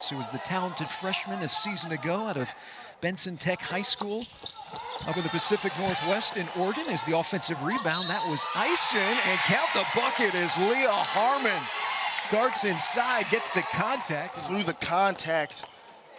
Phillips, who was the talented freshman a season ago out of Benson Tech High School up in the Pacific Northwest in Oregon, is the offensive rebound. That was Eisen, and count the bucket as Leah Harmon darts inside, gets the contact. Through the contact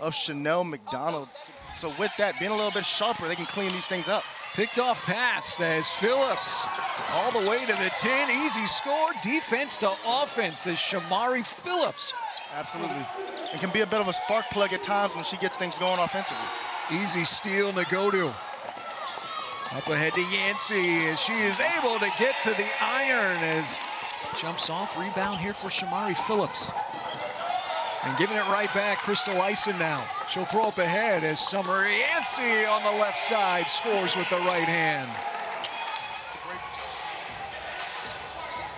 of Chanel McDonald. So with that, being a little bit sharper, they can clean these things up. Picked off pass as Phillips all the way to the 10. Easy score, defense to offense as Shamari Phillips. Absolutely. It can be a bit of a spark plug at times when she gets things going offensively. Easy steal, Nagodu. Up ahead to Yancey as she is able to get to the iron as jumps off. Rebound here for Shamari Phillips. And giving it right back, Crystal Eisen now. She'll throw up ahead as Summer Yancey on the left side scores with the right hand.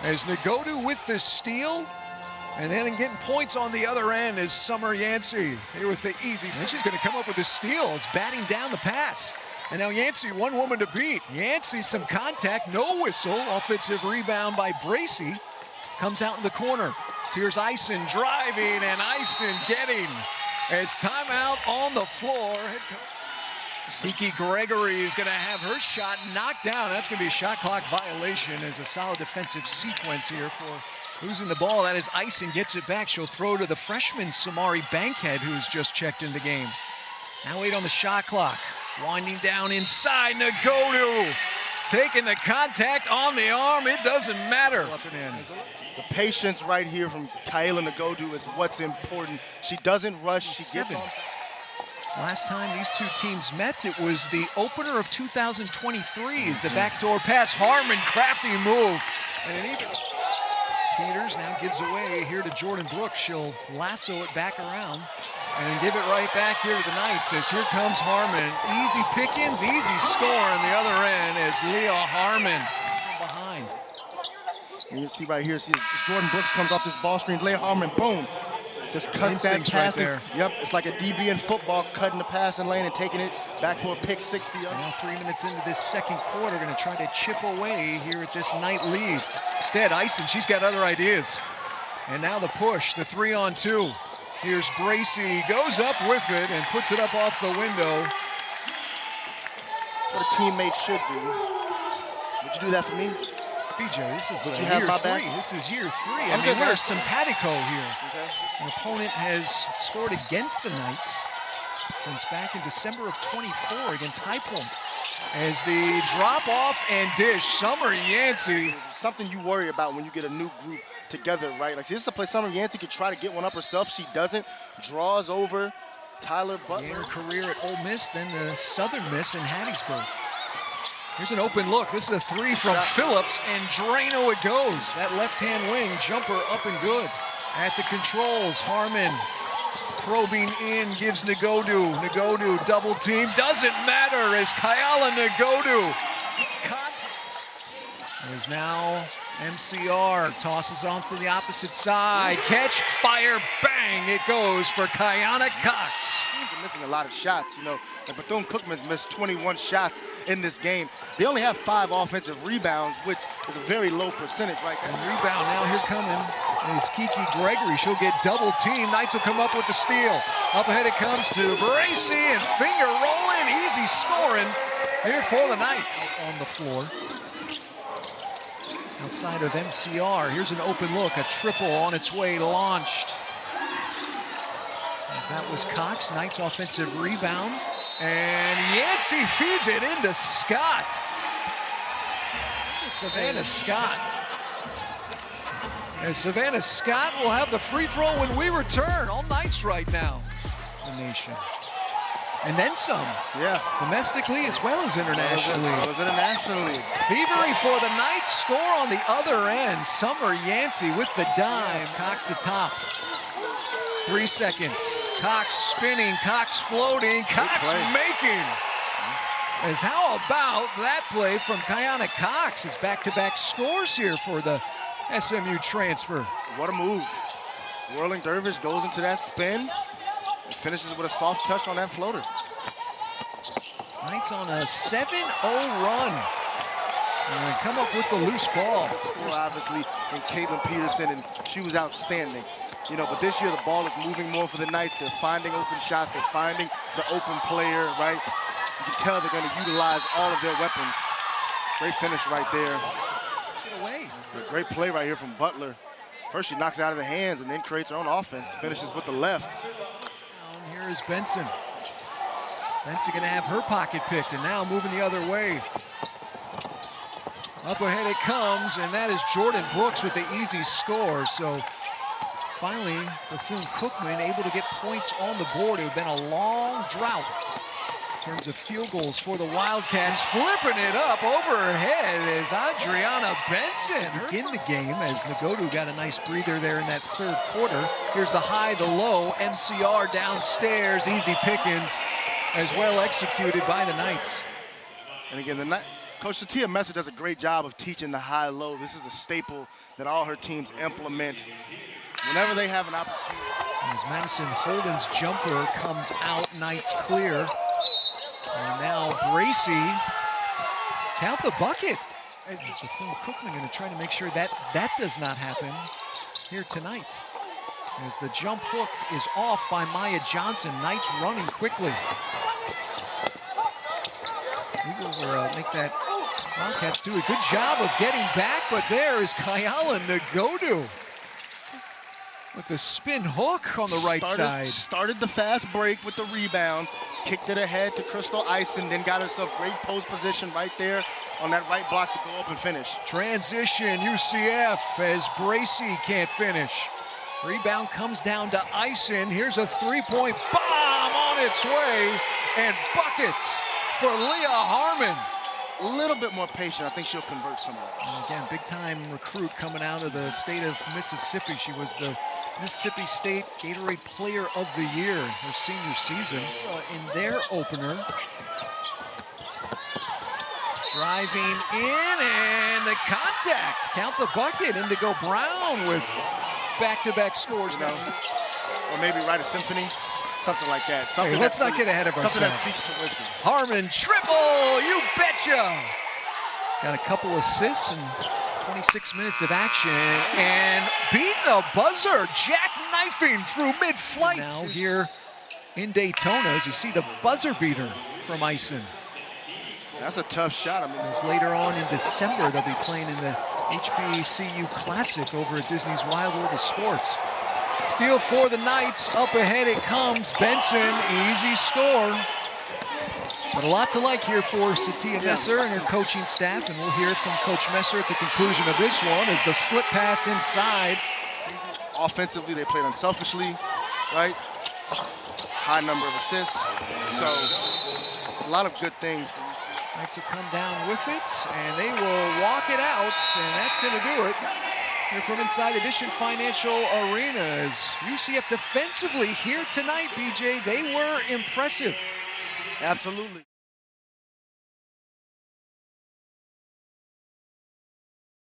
As Nagodu with the steal, and then getting points on the other end is Summer Yancey here with the easy. And she's going to come up with the steal as batting down the pass. And now Yancey, one woman to beat. Yancey, some contact, no whistle. Offensive rebound by Bracey. Comes out in the corner. Here's Eisen driving, and Eisen getting as timeout on the floor. Kiki Gregory is going to have her shot knocked down. That's going to be a shot clock violation as a solid defensive sequence here for losing the ball. That is Eisen gets it back. She'll throw to the freshman Samari Bankhead, who's just checked in the game. Now wait on the shot clock. Winding down inside, Nagodu taking the contact on the arm. It doesn't matter. Up and in. The patience right here from Kyla Nagodu is what's important. She doesn't rush. She gets on. Last time these two teams met, it was the opener of 2023. Is the backdoor pass. Harmon, crafty move. And even Peters now gives away here to Jordan Brooks. She'll lasso it back around and give it right back here to the Knights as here comes Harmon. Easy pickings, easy score on the other end as Leah Harmon from behind. You can see right here, see Jordan Brooks comes off this ball screen. Leah Harmon, boom, just cuts that pass. Right there. Yep, it's like a DB in football, cutting the passing lane and taking it back for a pick 60. Now 3 minutes into this second quarter, going to try to chip away here at this Knight lead. Instead, Eisen, she's got other ideas. And now the push, the 3-on-2. Here's Bracey, goes up with it and puts it up off the window. That's what a teammate should do. Would you do that for me? BJ, this is you year have my 3. back? This is year 3. I mean, we're simpatico here. Okay. An opponent has scored against the Knights since back in December of 24 against High Point. As the drop off and dish, Summer Yancey. Something you worry about when you get a new group together, right? Like, this is a place Summer Yancey could try to get one up herself. She doesn't. Draws over Tyler Butler. In her career at Ole Miss, then the Southern Miss in Hattiesburg. Here's an open look. This is a 3 from Phillips, and Drano it goes. That left-hand wing jumper up and good. At the controls, Harmon probing in, gives Nagodu. Nagodu double team, doesn't matter as Kyala Nagodu. There's now MCR, tosses off to the opposite side. Catch, fire, bang, it goes for Kiana Cox. They're missing a lot of shots, you know. The Bethune-Cookman's missed 21 shots in this game. They only have 5 offensive rebounds, which is a very low percentage right there. And rebound now here coming is Kiki Gregory. She'll get double team. Knights will come up with the steal. Up ahead it comes to Bracey and finger rolling, easy scoring here for the Knights on the floor. Outside of MCR, here's an open look, a triple on its way launched. As that was Cox, Knights offensive rebound. And Yancey feeds it into Scott. Savannah Scott. And Savannah Scott will have the free throw when we return. All Knights right now, the nation. And then some. Yeah. Domestically as well as internationally. Internationally. Thievery for the Knights. Score on the other end. Summer Yancey with the dime. Cox atop. 3 seconds. Cox spinning. Cox floating. Cox making. As how about that play from Kiana Cox? His back-to-back scores here for the SMU transfer. What a move. Whirling Dervish goes into that spin. And finishes with a soft touch on that floater. Knights on a 7-0 run. And they come up with the loose ball. Obviously, and Caitlin Peterson, and she was outstanding. You know, but this year the ball is moving more for the Knights. They're finding open shots. They're finding the open player, right? You can tell they're going to utilize all of their weapons. Great finish right there. Get away. Great play right here from Butler. First she knocks it out of the hands and then creates her own offense. Finishes with the left. Down here is Benson. Benson going to have her pocket picked, and now moving the other way. Up ahead it comes, and that is Jordan Brooks with the easy score. So finally, Bethune-Cookman able to get points on the board. It had been a long drought in terms of field goals for the Wildcats. Flipping it up over her head is Adriana Benson. Begin the game as Ngodu got a nice breather there in that third quarter. Here's the high, the low, MCR downstairs, easy pickings, as well executed by the Knights. And again, Coach Satia Messer does a great job of teaching the high-low. This is a staple that all her teams implement whenever they have an opportunity. As Madison Holden's jumper comes out, Knights clear. And now Bracy, count the bucket. As Bethune-Cookman going to try to make sure that does not happen here tonight. As the jump hook is off by Maya Johnson. Knights running quickly. Eagles make that. Wildcats do a good job of getting back, but there is Kayala Ngodu with the spin hook on the right side. Started the fast break with the rebound, kicked it ahead to Crystal Ison, then got herself great post position right there on that right block to go up and finish. Transition, UCF, as Bracy can't finish. Rebound comes down to Ison. Here's a three-point bomb on its way, and buckets for Leah Harmon. A little bit more patient. I think she'll convert some of that. And again, big-time recruit coming out of the state of Mississippi. She was the Mississippi State Gatorade Player of the Year her senior season. In their opener, driving in, and the contact. Count the bucket. Indigo Brown with back-to-back scores now. Or maybe write a symphony. Something like that. Hey, let's not get ahead of ourselves. Something that speaks to wisdom. Harmon, triple, you betcha. Got a couple assists and 26 minutes of action, and beat the buzzer, jackknifing through mid-flight. Now here in Daytona, as you see the buzzer beater from Ison. That's a tough shot. I mean, as later on in December, they'll be playing in the HBCU Classic over at Disney's Wild World of Sports. Steal for the Knights, up ahead it comes, Benson, easy score. But a lot to like here for Satia Messer and her coaching staff, and we'll hear from Coach Messer at the conclusion of this one as the slip pass inside. Offensively, they played unselfishly, right? High number of assists, so a lot of good things. Knights will come down with it, and they will walk it out, and that's going to do it. Here from inside Edition Financial Arena as UCF defensively here tonight, BJ, they were impressive. Absolutely.